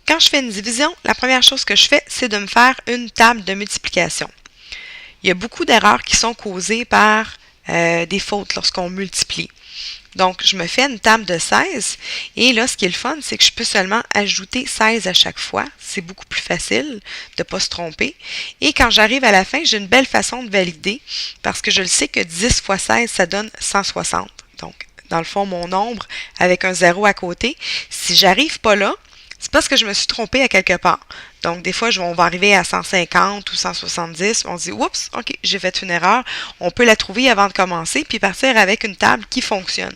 Quand je fais une division, la première chose que je fais, c'est de me faire une table de multiplication. Il y a beaucoup d'erreurs qui sont causées par des fautes lorsqu'on multiplie. Donc, je me fais une table de 16 et là, ce qui est le fun, c'est que je peux seulement ajouter 16 à chaque fois. C'est beaucoup plus facile de ne pas se tromper. Et quand j'arrive à la fin, j'ai une belle façon de valider parce que je le sais que 10 fois 16, ça donne 160. Donc, dans le fond, mon nombre avec un 0 à côté. Si j'arrive pas là, c'est parce que je me suis trompée à quelque part. Donc, des fois, on va arriver à 150 ou 170. On se dit, oups, OK, j'ai fait une erreur. On peut la trouver avant de commencer puis partir avec une table qui fonctionne.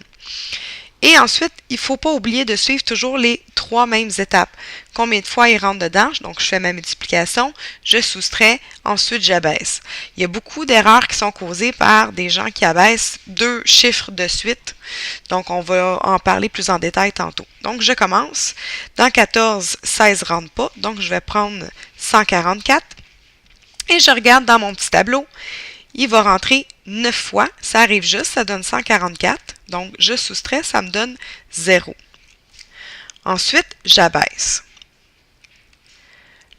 Et ensuite, il ne faut pas oublier de suivre toujours les 3 mêmes étapes. Combien de fois il rentre dedans? Donc, je fais ma multiplication, je soustrais, ensuite j'abaisse. Il y a beaucoup d'erreurs qui sont causées par des gens qui abaissent 2 chiffres de suite. Donc, on va en parler plus en détail tantôt. Donc, je commence. Dans 14, 16 ne rentre pas. Donc, je vais prendre 144. Et je regarde dans mon petit tableau. Il va rentrer 9 fois. Ça arrive juste, ça donne 144. Donc, je soustrais, ça me donne 0. Ensuite, j'abaisse.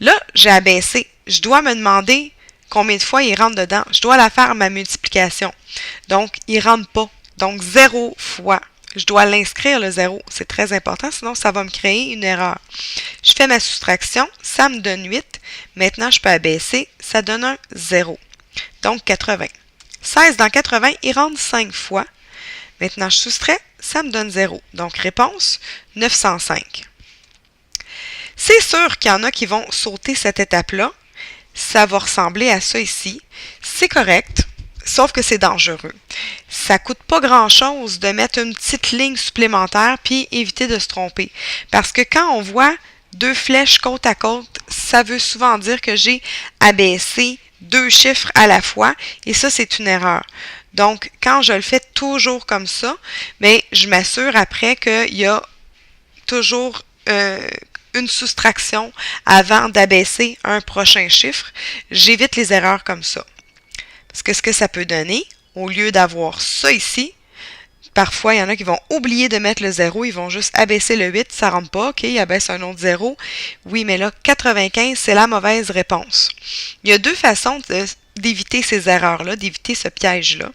Là, j'ai abaissé. Je dois me demander combien de fois il rentre dedans. Je dois la faire ma multiplication. Donc, il ne rentre pas. Donc, 0 fois. Je dois l'inscrire, le 0. C'est très important, sinon ça va me créer une erreur. Je fais ma soustraction. Ça me donne 8. Maintenant, je peux abaisser. Ça donne un 0. Donc, 80. 16 dans 80, il rentre 5 fois. Maintenant, je soustrais, ça me donne 0. Donc, réponse, 905. C'est sûr qu'il y en a qui vont sauter cette étape-là. Ça va ressembler à ça ici. C'est correct, sauf que c'est dangereux. Ça ne coûte pas grand-chose de mettre une petite ligne supplémentaire puis éviter de se tromper. Parce que quand on voit 2 flèches côte à côte, ça veut souvent dire que j'ai abaissé 2 chiffres à la fois et ça, c'est une erreur. Donc, quand je le fais toujours comme ça, mais je m'assure après qu'il y a toujours une soustraction avant d'abaisser un prochain chiffre. J'évite les erreurs comme ça. Parce que ce que ça peut donner, au lieu d'avoir ça ici, parfois, il y en a qui vont oublier de mettre le 0, ils vont juste abaisser le 8, ça ne rentre pas, OK, ils abaissent un autre 0. Oui, mais là, 95, c'est la mauvaise réponse. Il y a 2 façons d'éviter ces erreurs-là, d'éviter ce piège-là.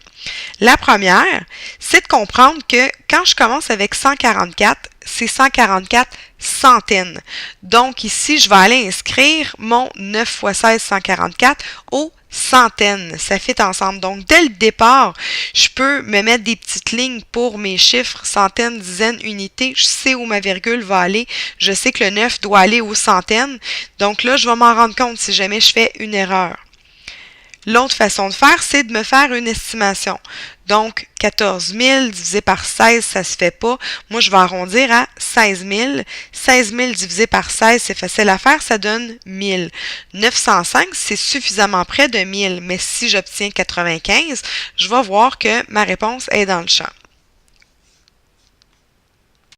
La première, c'est de comprendre que quand je commence avec 144, c'est 144 centaines. Donc ici, je vais aller inscrire mon 9 fois 16, 144 aux centaines. Ça fait ensemble. Donc, dès le départ, je peux me mettre des petites lignes pour mes chiffres, centaines, dizaines, unités. Je sais où ma virgule va aller. Je sais que le 9 doit aller aux centaines. Donc là, je vais m'en rendre compte si jamais je fais une erreur. L'autre façon de faire, c'est de me faire une estimation. Donc, 14 000 divisé par 16, ça ne se fait pas. Moi, je vais arrondir à 16 000. 16 000 divisé par 16, c'est facile à faire, ça donne 1000. 905, c'est suffisamment près de 1000. Mais si j'obtiens 95, je vais voir que ma réponse est dans le champ.